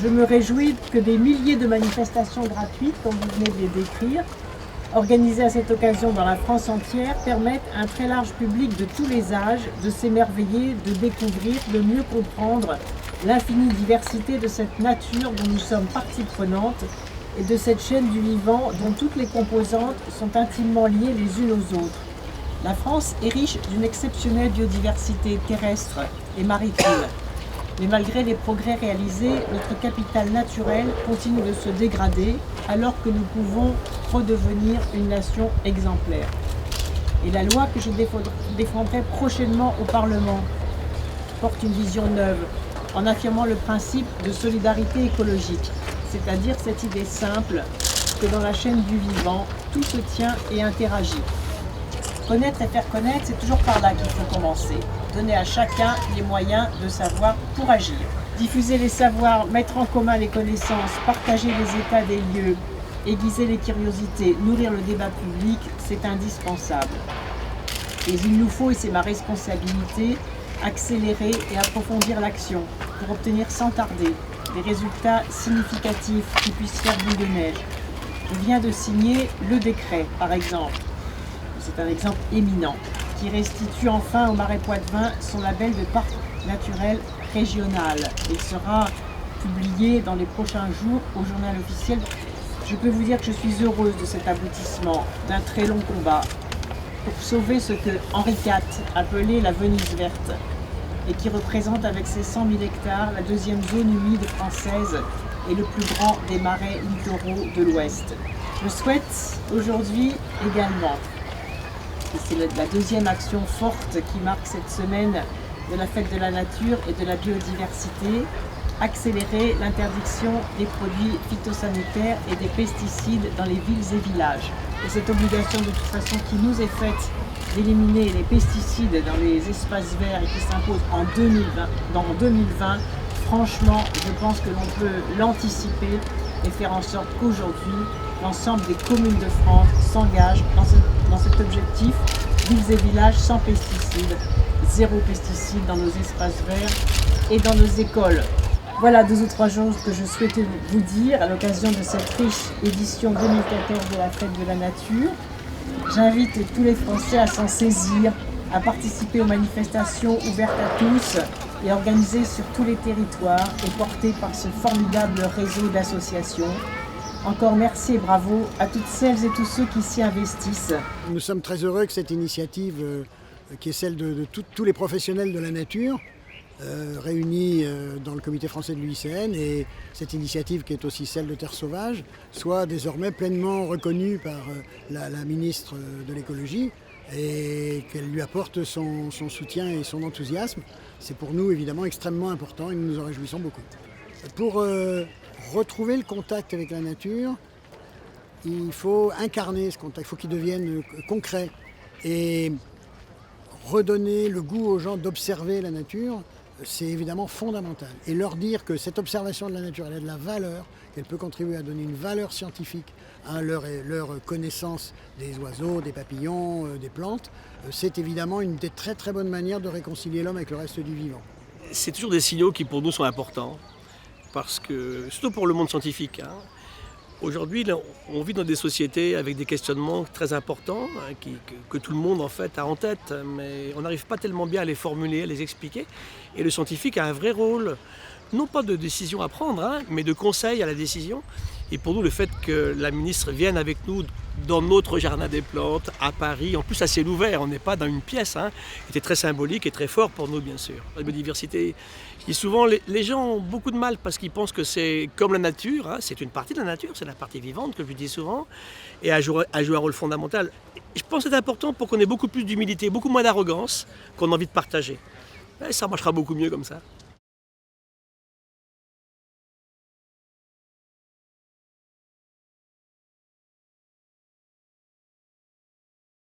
Je me réjouis que des milliers de manifestations gratuites, comme vous venez de les décrire, organisées à cette occasion dans la France entière, permettent à un très large public de tous les âges de s'émerveiller, de découvrir, de mieux comprendre l'infinie diversité de cette nature dont nous sommes partie prenante et de cette chaîne du vivant dont toutes les composantes sont intimement liées les unes aux autres. La France est riche d'une exceptionnelle biodiversité terrestre et maritime. Mais malgré les progrès réalisés, notre capital naturel continue de se dégrader alors que nous pouvons redevenir une nation exemplaire. Et la loi que je défendrai prochainement au Parlement porte une vision neuve en affirmant le principe de solidarité écologique, c'est-à-dire cette idée simple que dans la chaîne du vivant, tout se tient et interagit. Connaître et faire connaître, c'est toujours par là qu'il faut commencer. Donner à chacun les moyens de savoir pour agir. Diffuser les savoirs, mettre en commun les connaissances, partager les états des lieux, aiguiser les curiosités, nourrir le débat public, c'est indispensable. Et il nous faut, et c'est ma responsabilité, accélérer et approfondir l'action pour obtenir sans tarder des résultats significatifs qui puissent faire boule de neige. Je viens de signer le décret, par exemple. C'est un exemple éminent, qui restitue enfin au Marais Poitevin son label de parc naturel régional. Il sera publié dans les prochains jours au journal officiel. Je peux vous dire que je suis heureuse de cet aboutissement, d'un très long combat, pour sauver ce que Henri IV appelait la Venise verte, et qui représente avec ses 100 000 hectares la deuxième zone humide française et le plus grand des marais littoraux de l'Ouest. Je souhaite aujourd'hui également, et c'est la deuxième action forte qui marque cette semaine de la fête de la nature et de la biodiversité, accélérer l'interdiction des produits phytosanitaires et des pesticides dans les villes et villages. Et cette obligation de toute façon qui nous est faite d'éliminer les pesticides dans les espaces verts et qui s'impose en 2020, franchement, je pense que l'on peut l'anticiper et faire en sorte qu'aujourd'hui, l'ensemble des communes de France s'engagent dans cet objectif, villes et villages sans pesticides, zéro pesticide dans nos espaces verts et dans nos écoles. Voilà 2 ou 3 choses que je souhaitais vous dire à l'occasion de cette riche édition 2014 de la Fête de la Nature. J'invite tous les Français à s'en saisir, à participer aux manifestations ouvertes à tous et organisées sur tous les territoires et portées par ce formidable réseau d'associations. Encore merci et bravo à toutes celles et tous ceux qui s'y investissent. Nous sommes très heureux que cette initiative, qui est celle de tous les professionnels de la nature, réunis dans le comité français de l'UICN, et cette initiative qui est aussi celle de Terre Sauvage, soit désormais pleinement reconnue par la ministre de l'écologie et qu'elle lui apporte son soutien et son enthousiasme. C'est pour nous évidemment extrêmement important et nous nous en réjouissons beaucoup. Pour retrouver le contact avec la nature, il faut incarner ce contact, il faut qu'il devienne concret et redonner le goût aux gens d'observer la nature. C'est évidemment fondamental. Et leur dire que cette observation de la nature, elle a de la valeur, qu'elle peut contribuer à donner une valeur scientifique à leur connaissance des oiseaux, des papillons, des plantes, c'est évidemment une des très très bonnes manières de réconcilier l'homme avec le reste du vivant. C'est toujours des signaux qui pour nous sont importants, parce que, surtout pour le monde scientifique, aujourd'hui, on vit dans des sociétés avec des questionnements très importants que tout le monde en fait a en tête, mais on n'arrive pas tellement bien à les formuler, à les expliquer. Et le scientifique a un vrai rôle, non pas de décision à prendre, mais de conseil à la décision. Et pour nous, le fait que la ministre vienne avec nous dans notre jardin des plantes à Paris, en plus à ciel ouvert, on n'est pas dans une pièce, était très symbolique et très fort pour nous, bien sûr. La biodiversité, et souvent les gens ont beaucoup de mal parce qu'ils pensent que c'est comme la nature, c'est une partie de la nature, c'est la partie vivante que je dis souvent, et à jouer un rôle fondamental. Je pense que c'est important pour qu'on ait beaucoup plus d'humilité, beaucoup moins d'arrogance qu'on a envie de partager. Et ça marchera beaucoup mieux comme ça.